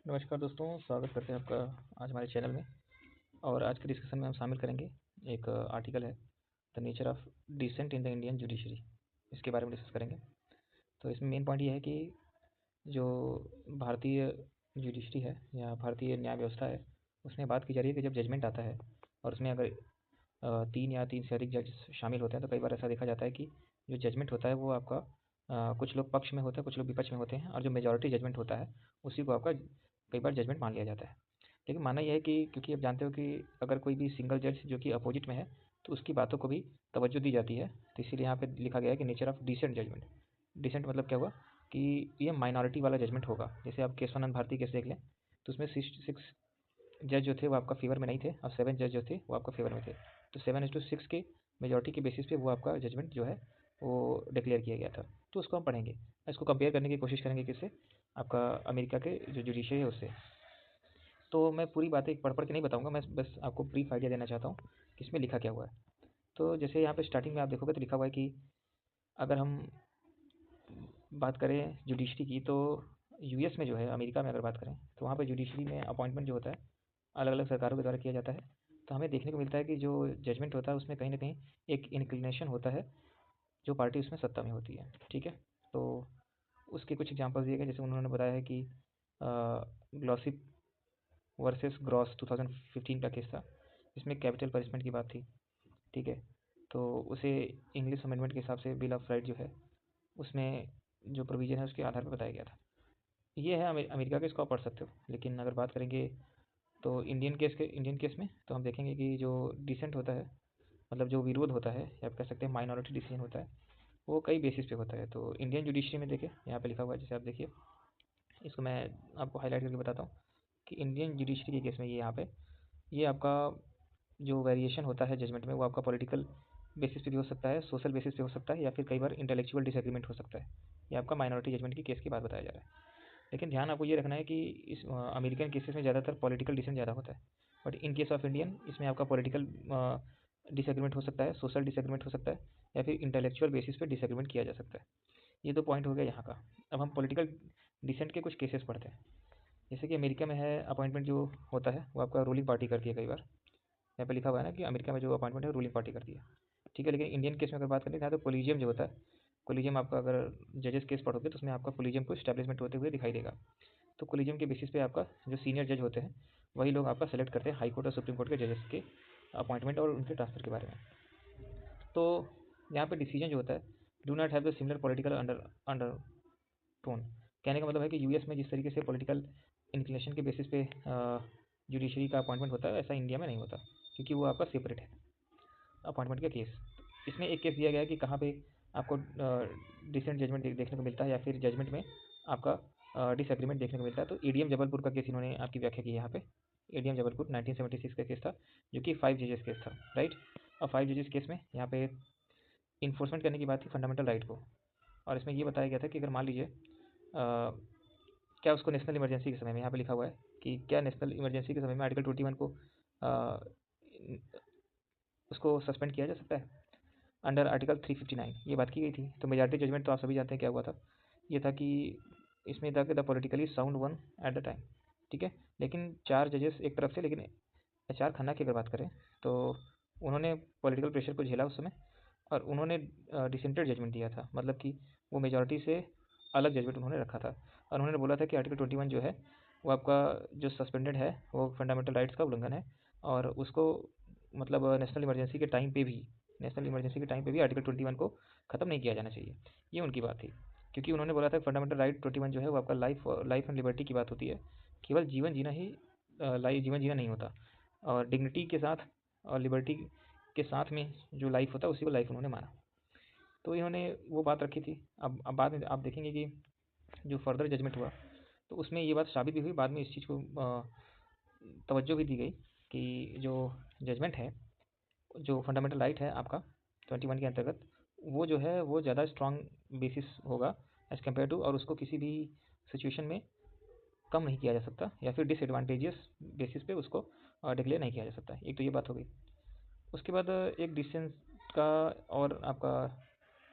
नमस्कार दोस्तों, स्वागत करते हैं आपका आज हमारे चैनल में। और आज के डिस्कशन में हम शामिल करेंगे एक आर्टिकल है the nature of dissent in the Indian judiciary. इसके बारे में डिस्कस करेंगे। तो इसमें मेन पॉइंट ये है कि जो भारतीय जुडिशरी है या भारतीय न्याय व्यवस्था है, उसमें बात की जा रही है कि जब जजमेंट आता है और उसमें अगर 3 या 3 से अधिक जज शामिल होते हैं, तो कई बार ऐसा देखा जाता है कि जो जजमेंट होता है वो आपका कुछ लोग पक्ष में होता है, कुछ लोग विपक्ष में होते हैं, और जो मेजॉरिटी जजमेंट होता है उसी को आपका कई बार जजमेंट मान लिया जाता है। लेकिन मानना यह है कि क्योंकि आप जानते हो कि अगर कोई भी सिंगल जज जो कि अपोजिट में है, तो उसकी बातों को भी तवज्जो दी जाती है। तो इसीलिए यहाँ पे लिखा गया है कि nature of dissent judgement. Dissent मतलब क्या हुआ कि ये माइनॉरिटी वाला जजमेंट होगा। जैसे आप केशवानंद भारती केस देख लें, तो उसमें 6 जज जो थे वो आपका फेवर में नहीं थे, और 7 जज जो थे वो आपका फेवर में थे। तो 7:6 के मेजॉरिटी के बेसिस पे वो आपका जजमेंट जो है वो डिक्लेयर किया गया था। तो उसको हम पढ़ेंगे, इसको कंपेयर करने की कोशिश करेंगे किससे, आपका अमेरिका के जो जुडिशरी है उससे। तो मैं पूरी बातें पढ़ के नहीं बताऊंगा, मैं बस आपको ब्रीफ आइडिया देना चाहता हूँ कि इसमें लिखा क्या हुआ है। तो जैसे यहाँ पे स्टार्टिंग में आप देखोगे तो लिखा हुआ है कि अगर हम बात करें जुडिशरी की, तो यूएस में जो है, अमेरिका में अगर बात करें, तो वहाँ पे जुडिशरी में अपॉइंटमेंट जो होता है अलग अलग सरकारों के द्वारा किया जाता है। तो हमें देखने को मिलता है कि जो जजमेंट होता है उसमें कहीं ना कहीं एक इंक्लिनेशन होता है जो पार्टी उसमें सत्ता में होती है। ठीक है। तो उसके कुछ एग्जांपल्स दिए गए, जैसे उन्होंने बताया है कि ग्लॉसिप वर्सेस ग्रॉस 2015 का केस था, जिसमें कैपिटल पनिशमेंट की बात थी। ठीक है। तो उसे इंग्लिश अमेंडमेंट के हिसाब से बिल ऑफ राइट जो है उसमें जो प्रोविजन है उसके आधार पर बताया गया था। ये है अमेरिका के, इसको आप पढ़ सकते हो। लेकिन अगर बात करेंगे तो इंडियन केस में, तो हम देखेंगे कि जो डिसेंट होता है, मतलब जो विरोध होता है या आप कह सकते हैं माइनॉरिटी डिसीजन होता है, वो कई बेसिस पे होता है। तो इंडियन जुडिशरी में देखिए, यहाँ पे लिखा हुआ है, जैसे आप देखिए, इसको मैं आपको हाईलाइट करके बताता हूँ कि इंडियन जुडिशरी के केस में ये यहाँ पे ये आपका जो वेरिएशन होता है जजमेंट में, वो आपका पॉलिटिकल बेसिस पे भी हो सकता है, सोशल बेसिस पे हो सकता है, या फिर कई बार इंटेलेक्चुअल डिसएग्रीमेंट हो सकता है। ये आपका माइनॉरिटी जजमेंट की केस की बात बताया जा रहा है। लेकिन ध्यान आपको ये रखना है कि इस अमेरिकन केसेस में ज़्यादातर पॉलिटिकल डिसीजन ज़्यादा होता है, but in case of Indian इसमें आपका पॉलिटिकल डिसएग्रीमेंट हो सकता है, सोशल डिसएग्रीमेंट हो सकता है, या फिर इंटेलेक्चुअल बेसिस पे डिसएग्रीमेंट किया जा सकता है। ये दो पॉइंट हो गया यहाँ का। अब हम पॉलिटिकल डिसेंट के कुछ केसेस पढ़ते हैं। जैसे कि अमेरिका में है, अपॉइंटमेंट जो होता है वो आपका रूलिंग पार्टी करती है कई बार। यहाँ पे लिखा हुआ है ना कि अमेरिका में जो अपॉइंटमेंट है रूलिंग पार्टी करती है। ठीक है। लेकिन इंडियन केस में अगर बात करें तो कोलिजियम जो होता है, कोलिजियम आपका अगर जजेस केस पढ़ोगे तो उसमें आपका कोलिजियम को स्टैब्लिशमेंट होते हुए दिखाई देगा। तो कोलिजियम के बेसिस पे आपका जो सीनियर जज होते हैं वही लोग आपका सेलेक्ट करते हैं हाई कोर्ट और सुप्रीम कोर्ट के जजेस के अपॉइंटमेंट और उनके ट्रांसफर के बारे में। तो यहाँ पे डिसीजन जो होता है do not have the similar political under under tone. कहने का मतलब है कि यूएस में जिस तरीके से पॉलिटिकल इंक्लिनेशन के बेसिस पे जुडिशरी का अपॉइंटमेंट होता है, ऐसा इंडिया में नहीं होता, क्योंकि वो आपका सेपरेट है अपॉइंटमेंट का केस। इसमें एक केस दिया गया है कि कहाँ पे आपको डिसेंट जजमेंट देखने को मिलता है, या फिर जजमेंट में आपका डिसएग्रीमेंट देखने को मिलता है। तो एडीएम जबलपुर का केस इन्होंने आपकी व्याख्या की है यहाँ पे। एडीएम जबलपुर 1976 का केस था, जो कि 5 जजेस केस था, राइट। और 5 जजेस केस में यहाँ पे इन्फोर्समेंट करने की बात थी फंडामेंटल राइट को। और इसमें ये बताया गया था कि अगर मान लीजिए क्या उसको नेशनल इमरजेंसी के समय में, यहाँ पे लिखा हुआ है कि क्या नेशनल इमरजेंसी के समय में आर्टिकल 21 को आ, उसको सस्पेंड किया जा सकता है अंडर आर्टिकल 359, ये बात की गई थी। तो मेजॉरिटी जजमेंट तो आप सभी जानते हैं क्या हुआ था। ये था कि इसमें था कि the politically sound one at the time. ठीक है। लेकिन 4 जजेस एक तरफ से, लेकिन एच आर खन्ना की अगर बात करें तो उन्होंने पॉलिटिकल प्रेशर को झेला उस समय, और उन्होंने डिसेंटेड जजमेंट दिया था, मतलब कि वो मेजॉरिटी से अलग जजमेंट उन्होंने रखा था। और उन्होंने बोला था कि आर्टिकल 21 जो है वो आपका जो सस्पेंडेड है वो फंडामेंटल राइट्स का उल्लंघन है, और उसको मतलब नेशनल इमरजेंसी के टाइम पे भी आर्टिकल 21 को ख़त्म नहीं किया जाना चाहिए। ये उनकी बात थी, क्योंकि उन्होंने बोला था फंडामेंटल राइट 21 जो है वो आपका लाइफ एंड लिबर्टी की बात होती है। केवल जीवन जीना ही जीवन जीना नहीं होता, और डिग्निटी के साथ और लिबर्टी के साथ में जो लाइफ होता है उसी को लाइफ उन्होंने माना। तो इन्होंने वो बात रखी थी। अब बाद में आप देखेंगे कि जो फर्दर जजमेंट हुआ तो उसमें ये बात साबित भी हुई, बाद में इस चीज़ को तवज्जो भी दी गई कि जो जजमेंट है, जो फंडामेंटल राइट है आपका 21 के अंतर्गत, वो जो है वो ज़्यादा स्ट्रॉन्ग बेसिस होगा एज़ कम्पेयर टू, और उसको किसी भी सिचुएशन में कम नहीं किया जा सकता, या फिर डिसएडवांटेजियस बेसिस पे उसको डिक्लेयर नहीं किया जा सकता। एक तो ये बात हो गई। उसके बाद एक डिसेंस का और आपका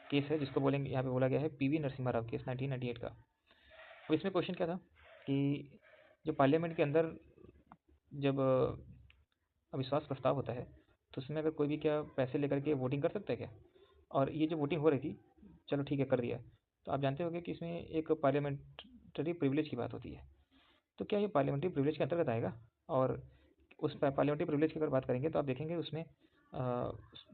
केस है जिसको बोलेंगे, यहाँ पे बोला गया है पीवी नरसिम्हा राव केस 1998 का। अब इसमें क्वेश्चन क्या था कि जो पार्लियामेंट के अंदर जब अविश्वास प्रस्ताव होता है, तो उसमें अगर कोई भी क्या पैसे लेकर के वोटिंग कर सकता है क्या? और ये जो वोटिंग हो रही थी, चलो ठीक है कर दिया, तो आप जानते होंगे कि इसमें एक पार्लियामेंट्री प्रिविलेज की बात होती है। तो क्या ये पार्लियामेंट्री प्रिविलेज के अंतर्गत आएगा? और उस पार्लियामेंट्री प्रिविलेज की अगर बात करेंगे तो आप देखेंगे उसमें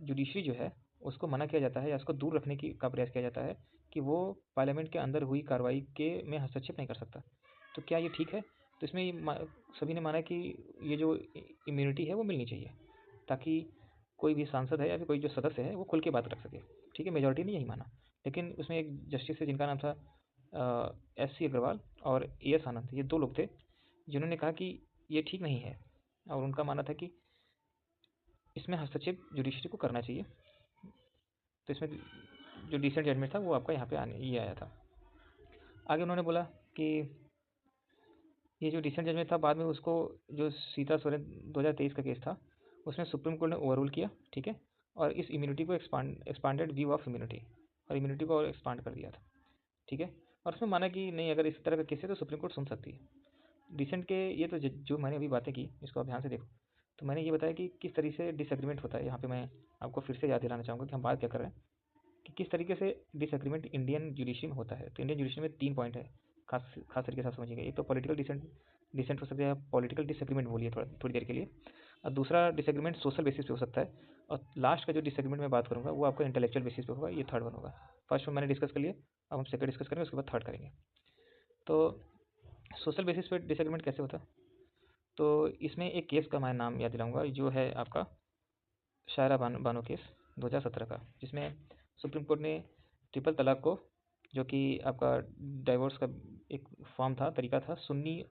जुडिशरी जो है उसको मना किया जाता है या उसको दूर रखने की का प्रयास किया जाता है कि वो पार्लियामेंट के अंदर हुई कार्रवाई के में हस्तक्षेप नहीं कर सकता। तो क्या ये ठीक है? तो इसमें सभी ने माना कि ये जो इम्यूनिटी है वो मिलनी चाहिए, ताकि कोई भी सांसद है या फिर कोई जो सदस्य है वो खुल के बात रख सके। ठीक है, मेजोरिटी ने यही माना। लेकिन उसमें एक जस्टिस है जिनका नाम था एस सी अग्रवाल और ए एस आनंद, ये दो लोग थे जिन्होंने कहा कि ये ठीक नहीं है, और उनका मानना था कि इसमें हस्तक्षेप जुडिशरी को करना चाहिए। तो इसमें जो डिसेंट जजमेंट था वो आपका यहाँ पे आने ये आया था। आगे उन्होंने बोला कि ये जो डिसेंट जजमेंट था बाद में उसको जो सीता सोरेन 2023 का केस था उसमें सुप्रीम कोर्ट ने ओवररूल किया। ठीक है, और इस इम्यूनिटी को एक्सपांडेड व्यू ऑफ इम्यूनिटी, और इम्यूनिटी को और एक्सपांड कर दिया था। ठीक है, और उसमें माना कि नहीं, अगर इस तरह का केस है तो सुप्रीम कोर्ट सुन सकती है। डिसेंट के ये तो जो मैंने अभी बातें की इसको आप ध्यान से देखो। तो मैंने ये बताया कि किस तरीके से डिसएग्रीमेंट होता है। यहाँ पे मैं आपको फिर से याद दिलाना चाहूँगा कि हम बात क्या कर रहे हैं, कि किस तरीके से डिसएग्रीमेंट इंडियन जुडिशरी में होता है। तो इंडियन जुडिशरी में 3 पॉइंट है, खास खास तरीके से आप समझिएगा। एक तो पॉलिटिकल डिसेंट डिसेंट हो सकता है, पॉलिटिकल डिसएग्रीमेंट बोलिए थोड़ी देर के लिए। और दूसरा डिसएग्रीमेंट सोशल बेसिस पे हो सकता है। और लास्ट का जो डिसएग्रीमेंट मैं बात करूँगा वो आपका इंटेलेक्चुअल बेसिस पे होगा, ये थर्ड वन होगा। फर्स्ट वन मैंने डिस्कस कर लिया, अब हम सेकंड डिस्कस करेंगे, उसके बाद थर्ड करेंगे। तो सोशल बेसिस पे डिसएग्रीमेंट कैसे होता है? तो इसमें एक केस का मैं नाम याद दिलाऊंगा, जो है आपका शायरा बानो केस 2017 का, जिसमें सुप्रीम कोर्ट ने ट्रिपल तलाक को, जो कि आपका डाइवोर्स का एक फॉर्म था, तरीका था, सुन्नी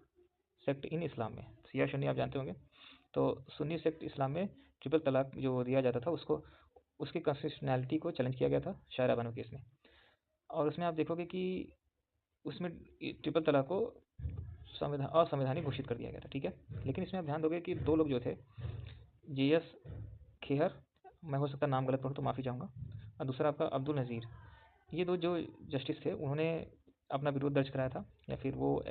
सेक्ट इन इस्लाम में, शिया सुन्नी आप जानते होंगे। तो सुन्नी सेक्ट इस्लाम में ट्रिपल तलाक जो दिया जाता था उसको, उसकी कॉन्स्टिट्यूशनैलिटी को चैलेंज किया गया था शायरा बानो केस में। और उसमें आप देखोगे कि उसमें ट्रिपल तलाक को असंवैधानिक घोषित कर दिया गया था। ठीक है, लेकिन इसमें आप ध्यान दोगे कि दो लोग जो थे, जे एस खेहर, मैं हो सकता है नाम गलत पढ़ूँ तो माफ़ी चाहूँगा, और दूसरा आपका अब्दुल नज़ीर, ये दो जो जस्टिस थे उन्होंने अपना विरोध दर्ज कराया था, या फिर वो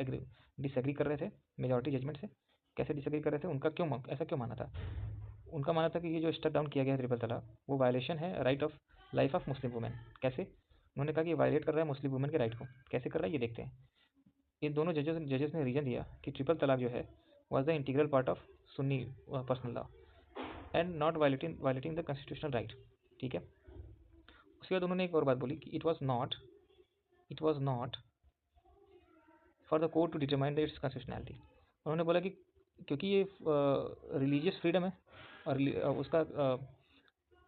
डिसएग्री कर रहे थे मेजॉरिटी जजमेंट से। कैसे डिसएग्री कर रहे थे, उनका क्यों ऐसा क्यों माना था? उनका माना था कि ये जो स्टेप डाउन किया गया है ट्रिपल तलाक, वो वायलेशन है right of life of Muslim women. कैसे? उन्होंने कहा कि ये वायलेट कर रहा है मुस्लिम वुमेन के राइट को। कैसे कर रहा है ये देखते हैं। इन दोनों जजेस ने रीजन दिया कि ट्रिपल तलाक जो है was the integral part of Sunni personal law and not violating the constitutional right. ठीक है, उसके बाद उन्होंने एक और बात बोली कि it was not for the court to determine the its constitutionality. उन्होंने बोला कि क्योंकि ये रिलीजियस फ्रीडम है, और उसका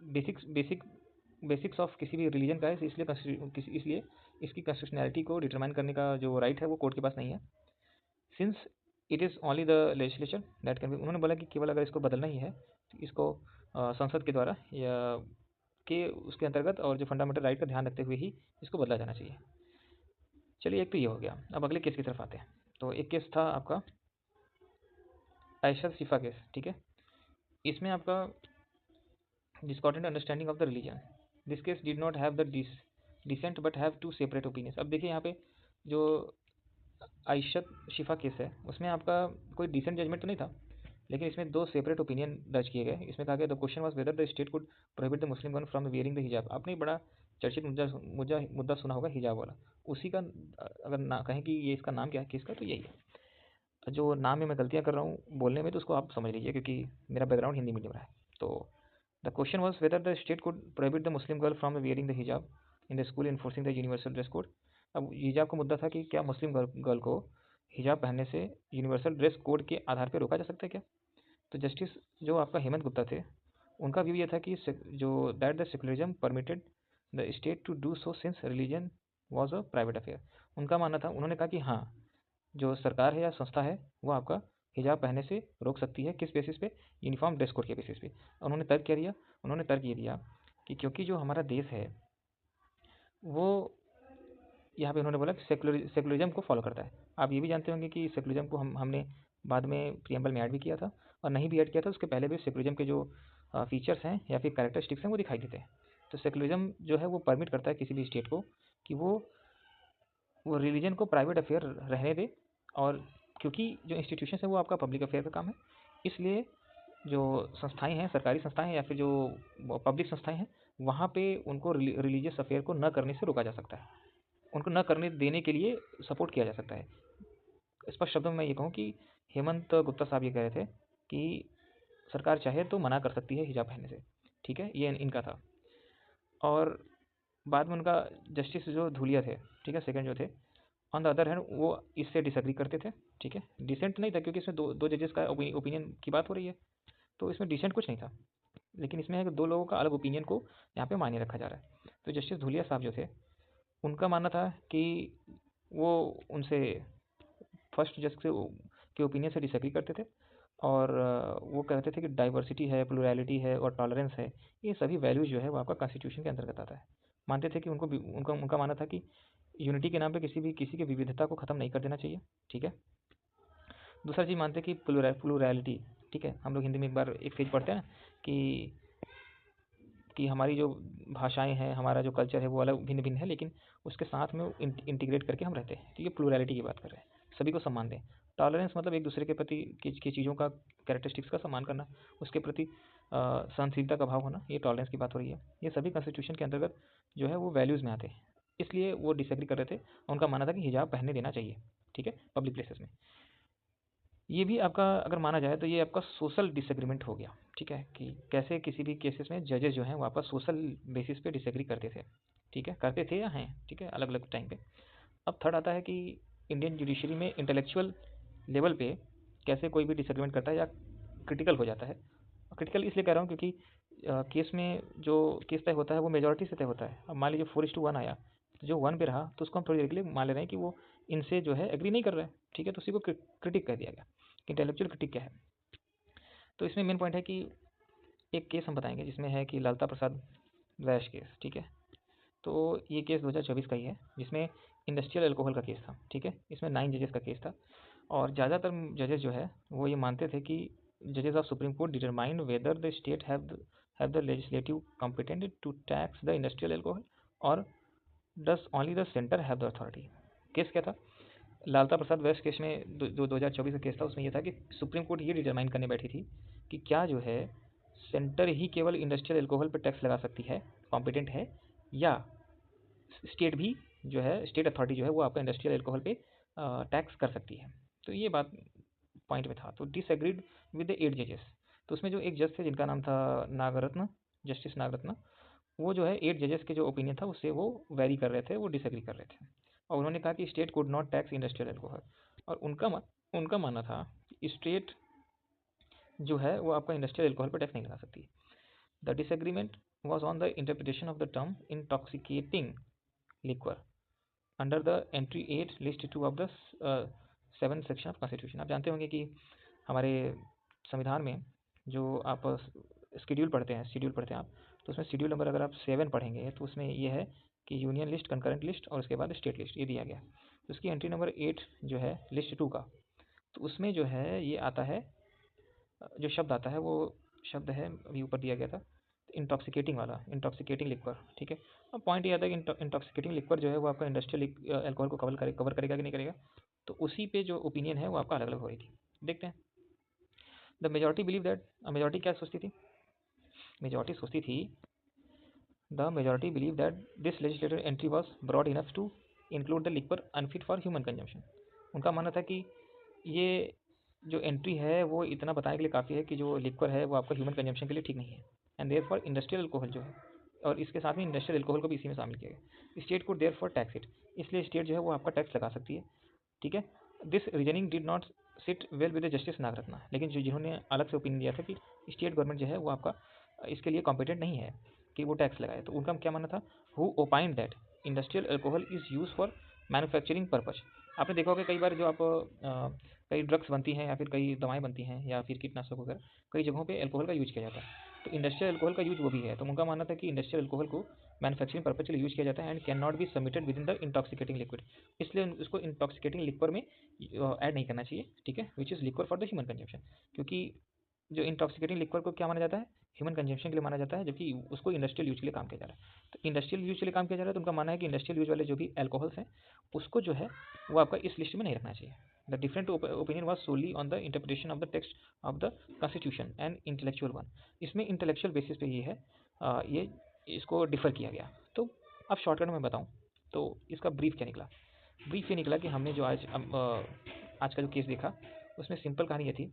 बेसिक्स बेसिक बेसिक्स ऑफ किसी भी रिलीजन का है, इसलिए इसकी कॉन्स्टिट्यूशनैलिटी को डिटरमाइन करने का जो राइट है वो कोर्ट के पास नहीं है। Since it is only the legislature that can be, उन्होंने बोला कि केवल अगर इसको बदलना ही है तो इसको संसद के द्वारा या के उसके अंतर्गत, और जो फंडामेंटल राइट का ध्यान रखते हुए ही इसको बदला जाना चाहिए। चलिए, एक तो ये हो गया। अब अगले केस की तरफ आते हैं। तो एक केस था आपका आयशा शिफा केस। ठीक है, इसमें आपका discordant understanding of the religion, this case did not have the dissent but have two separate opinions. अब देखिए यहाँ पे जो आयशा शिफा केस है उसमें आपका कोई डिसेंट जजमेंट तो नहीं था, लेकिन इसमें दो सेपरेट ओपिनियन दर्ज किए गए। इसमें कहा गया the question was weather the state could prohibit the Muslim woman from wearing the हिजाब। आपने बड़ा चर्चित मुद्दा सुना होगा, हिजाब वाला। उसी का अगर ना कहें कि ये इसका नाम क्या है केस का, तो यही है। जो नाम में मैं गलतियाँ कर रहा हूँ बोलने में तो उसको आप समझ लीजिए, क्योंकि मेरा बैकग्राउंड हिंदी मीडियम रहा है। तो the question was whether the state could prohibit the Muslim girl from wearing the hijab in the school enforcing the universal dress code. अब हिजाब का मुद्दा था कि क्या मुस्लिम गर्ल को हिजाब पहनने से यूनिवर्सल ड्रेस कोड के आधार पर रोका जा सकता है क्या? तो जस्टिस जो आपका हेमंत गुप्ता थे, उनका व्यू ये था कि जो that the secularism permitted the state to do so since religion was a private affair. उनका मानना था, उन्होंने कहा कि हाँ, जो सरकार है या संस्था है वो आपका हिजाब पहनने से रोक सकती है। किस बेसिस पे? यूनिफॉर्म ड्रेस कोड के बेसिस पे। उन्होंने तर्क क्या दिया? उन्होंने तर्क ये दिया कि क्योंकि जो हमारा देश है वो, यहाँ पे उन्होंने बोला कि सेकुलरिज्म को फॉलो करता है। आप ये भी जानते होंगे कि सेकुलरिज्म को हमने बाद में प्रियम्बल में ऐड भी किया था, और नहीं भी ऐड किया था उसके पहले भी सेकुलरिज्म के जो फीचर्स हैं या फिर कैरेक्टरिस्टिक्स हैं वो दिखाई देते हैं। तो सेकुलरिज्म जो है वो परमिट करता है किसी भी स्टेट को कि वो रिलीजन को प्राइवेट अफेयर रहने दे, और क्योंकि जो इंस्टीट्यूशन है वो आपका पब्लिक अफेयर का काम है, इसलिए जो संस्थाएं हैं, सरकारी संस्थाएं हैं या फिर जो पब्लिक संस्थाएं हैं, वहाँ पे उनको रिलीजियस अफेयर को न करने से रोका जा सकता है, उनको न करने देने के लिए सपोर्ट किया जा सकता है। स्पष्ट शब्दों में मैं ये कहूँ कि हेमंत गुप्ता साहब ये कह रहे थे कि सरकार चाहे तो मना कर सकती है हिजाब पहनने से, ठीक है, ये इनका था। और बाद में उनका जस्टिस जो धूलिया थे, ठीक है, सेकंड जो थे, ऑन द अदर हैंड वो इससे डिसएग्री करते थे, ठीक है, डिसेंट नहीं था क्योंकि इसमें दो दो जजेस का ओपिनियन की बात हो रही है, तो इसमें डिसेंट कुछ नहीं था, लेकिन इसमें है कि दो लोगों का अलग ओपिनियन को यहाँ पे मान्य रखा जा रहा है। तो जस्टिस धूलिया साहब जो थे, उनका मानना था कि वो उनसे फर्स्ट जज के ओपिनियन से डिसएग्री करते थे, और वो कहते थे कि डाइवर्सिटी है, प्लुरैलिटी है और टॉलरेंस है, ये सभी वैल्यूज जो है वो आपका कॉन्स्टिट्यूशन के अंतर्गत आता है। मानते थे कि उनका उनका मानना था कि यूनिटी के नाम पे किसी की विविधता को ख़त्म नहीं कर देना चाहिए, ठीक है। दूसरा चीज़ मानते कि प्लुरैलिटी, ठीक है, हम लोग हिंदी में एक बार एक पेज पढ़ते हैं ना कि हमारी जो भाषाएं हैं, हमारा जो कल्चर है वो अलग भिन्न भिन्न है, लेकिन उसके साथ में इंटीग्रेट करके हम रहते हैं, तो ये प्लुरैलिटी की बात कर रहे हैं, सभी को सम्मान दें। टॉलरेंस मतलब एक दूसरे के प्रति की चीज़ों का, कैरेक्टरिस्टिक्स का सम्मान करना, उसके प्रति सहनशीलता का भाव होना, ये टॉलरेंस की बात हो रही है। ये सभी कॉन्स्टिट्यूशन के अंतर्गत जो है वो वैल्यूज़ में आते हैं, इसलिए वो डिसएग्री कर रहे थे। उनका मानना था कि हिजाब पहनने देना चाहिए, ठीक है, पब्लिक प्लेसेस में। ये भी आपका अगर माना जाए तो ये आपका सोशल डिसएग्रीमेंट हो गया, ठीक है, कि कैसे किसी भी केसेस में जजेस जो हैं वो आपस सोशल बेसिस पे डिसएग्री करते थे, ठीक है, करते थे या हैं, ठीक है, अलग अलग टाइम पे। अब थर्ड आता है कि इंडियन जुडिशरी में इंटेलेक्चुअल लेवल पे कैसे कोई भी डिसएग्रीमेंट करता है या क्रिटिकल हो जाता है। क्रिटिकल इसलिए कह रहा हूँ क्योंकि केस में जो केस तय होता है वो मेजोरिटी से तय होता है। अब मान लीजिए 4:1 आया, तो जो 1 पे रहा तो उसको हम थोड़ी देर के लिए मान ले रहे हैं कि वो इनसे जो है एग्री नहीं कर रहा है, ठीक है, तो उसी को क्रिटिक कह दिया गया। इंटेलेक्चुअल क्रिटिक क्या है, तो इसमें मेन पॉइंट है कि एक केस हम बताएंगे जिसमें है कि लालता प्रसाद वैश केस, ठीक है। तो ये केस 2024 का ही है, जिसमें इंडस्ट्रियल अल्कोहल का केस था, ठीक है। इसमें 9 जजेस का केस था, और ज़्यादातर जजेस जो है वो ये मानते थे कि जजेस of supreme court determine whether the state have the legislative competent to tax the industrial alcohol और does only the centre have the authority. Case क्या था, लालता प्रसाद वेस्ट केस में जो 2024 का केस था, उसमें यह था कि सुप्रीम कोर्ट ये डिटरमाइन करने बैठी थी कि क्या जो है सेंटर ही केवल इंडस्ट्रियल अल्कोहल पर टैक्स लगा सकती है, कॉम्पिटेंट है, या स्टेट भी जो है, स्टेट अथॉरिटी जो है वो आपका इंडस्ट्रियल अल्कोहल पे टैक्स कर सकती है। तो ये बात पॉइंट में था, तो डिसएग्रीड विद द 8 जजेस। तो उसमें जो एक जज थे जिनका नाम था नागरत्न, जस्टिस नागरत्न, वो जो है 8 जजेस के जो ओपिनियन था उससे वो वेरी कर रहे थे, वो डिसएग्री कर रहे थे, और उन्होंने कहा कि state could not tax industrial alcohol, और उनका मानना था कि स्टेट जो है वो आपका इंडस्ट्रियल अल्कोहल पर टैक्स नहीं लगा सकती। The disagreement was on the interpretation of the term intoxicating liquor under the entry 8 list 2 of the 7 section of constitution. आप जानते होंगे कि हमारे संविधान में जो आप शेड्यूल पढ़ते हैं आप, तो उसमें शेड्यूल नंबर अगर आप 7 पढ़ेंगे तो उसमें ये है कि यूनियन लिस्ट, कंकरेंट लिस्ट और उसके बाद स्टेट लिस्ट, ये दिया गया। तो उसकी एंट्री नंबर 8 जो है लिस्ट 2 का, तो उसमें जो है ये आता है, जो शब्द आता है वो शब्द है, अभी ऊपर दिया गया था, इंटॉक्सिकेटिंग वाला, इंटॉक्सिकेटिंग लिक्वर, ठीक है। अब पॉइंट ये आता है कि इंटॉक्सिकेटिंग लिक्वर जो है वो आपका इंडस्ट्रियल अल्कोहल को कवर करेगा कि नहीं करेगा, तो उसी पे जो ओपिनियन है वो आपका अलग अलग हो रही थी। देखते हैं, the majority believe that, majority क्या सोचती थी, मेजोरिटी सोचती थी, the majority believe that this legislative entry was broad enough to include the liquor unfit for human consumption. उनका मानना था कि ये जो एंट्री है वो इतना बताने के लिए काफ़ी है कि जो लिक्वर है वो आपका ह्यूमन कंजम्पशन के लिए ठीक नहीं है, and therefore industrial alcohol जो है, और इसके साथ में इंडस्ट्रियल अल्कोहल को भी इसी में शामिल किया गया। स्टेट को देयर फॉर टैक्स इट, इसलिए स्टेट जो है वो आपका टैक्स लगा सकती है, ठीक है। This reasoning did not sit well with the justice Nagarathna, लेकिन जिन्होंने अलग से ओपिनियन दिया था कि स्टेट गवर्नमेंट जो है वो आपका इसके लिए कॉम्पिटेंट नहीं है कि वो टैक्स लगाए, तो उनका क्या मानना था, who ओपाइंड that industrial alcohol is use for manufacturing purpose. आपने देखा होगा कई बार जो आप कई ड्रग्स बनती हैं या फिर कई दवाएं बनती हैं या फिर कीटनाशक वगैरह, कई जगहों पे अल्कोहल का यूज किया जाता है, तो इंडस्ट्रियल अल्कोहल का यूज वो भी है। तो उनका मानना था कि इंडस्ट्रियल अल्कोहल को मैन्युफैक्चरिंग पर्पज के लिए यूज किया जाता है and can not be submitted with in the intoxicating liquid, इसलिए उसको इंटॉक्सिकेटिंग लिक्वर में ऐड नहीं करना चाहिए, ठीक है, which is liquor for the human consumption. क्योंकि जो इंटॉक्सिकेटिंग लिक्वर को क्या माना जाता है, ह्यूमन कंजम्पशन के लिए माना जाता है, जबकि उसको इंडस्ट्रियल यूज के लिए काम किया जा रहा है। तो इंडस्ट्रियल यूज के लिए काम किया जा रहा है, तो उनका मानना है कि इंडस्ट्रियल यूज वाले जो भी अल्कोहल्स हैं उसको जो है वो आपका इस लिस्ट में नहीं रखना चाहिए, the different opinion was solely on the interpretation of the text of the constitution and intellectual one. इसमें इंटेलेक्चुअल बेसिस पे ये है, ये इसको डिफर किया गया। तो अब शॉर्टकट में बताऊं तो इसका ब्रीफ क्या निकला। ब्रीफ ये निकला कि हमने जो आज का जो केस देखा उसमें सिंपल कहानी ये थी,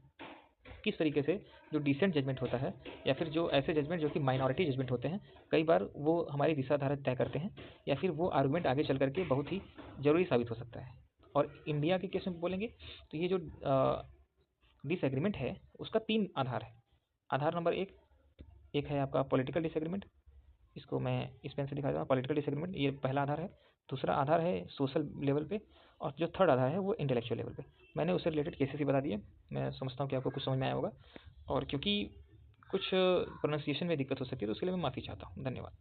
किस तरीके से जो डिसेंट जजमेंट होता है या फिर जो ऐसे जजमेंट जो कि माइनॉरिटी जजमेंट होते हैं, कई बार वो हमारी दिशा धारा तय करते हैं या फिर वो आर्गुमेंट आगे चल करके बहुत ही ज़रूरी साबित हो सकता है। और इंडिया के केस में बोलेंगे तो ये जो डिसएग्रीमेंट है उसका 3 आधार है। आधार नंबर एक है आपका पॉलिटिकल डिसएग्रीमेंट, इसको मैं इस पेन से दिखा देता हूँ। पॉलिटिकल डिसएग्रीमेंट ये पहला आधार है। दूसरा आधार है सोशल लेवल पे, और जो थर्ड आधार है वो इंटेलेक्चुअल लेवल पे। मैंने उससे रिलेटेड केसेस ही बता दिए। मैं समझता हूँ कि आपको कुछ समझ में आया होगा, और क्योंकि कुछ प्रोनाउंसिएशन में दिक्कत हो सकती है तो उसके लिए मैं माफ़ी चाहता हूँ। धन्यवाद।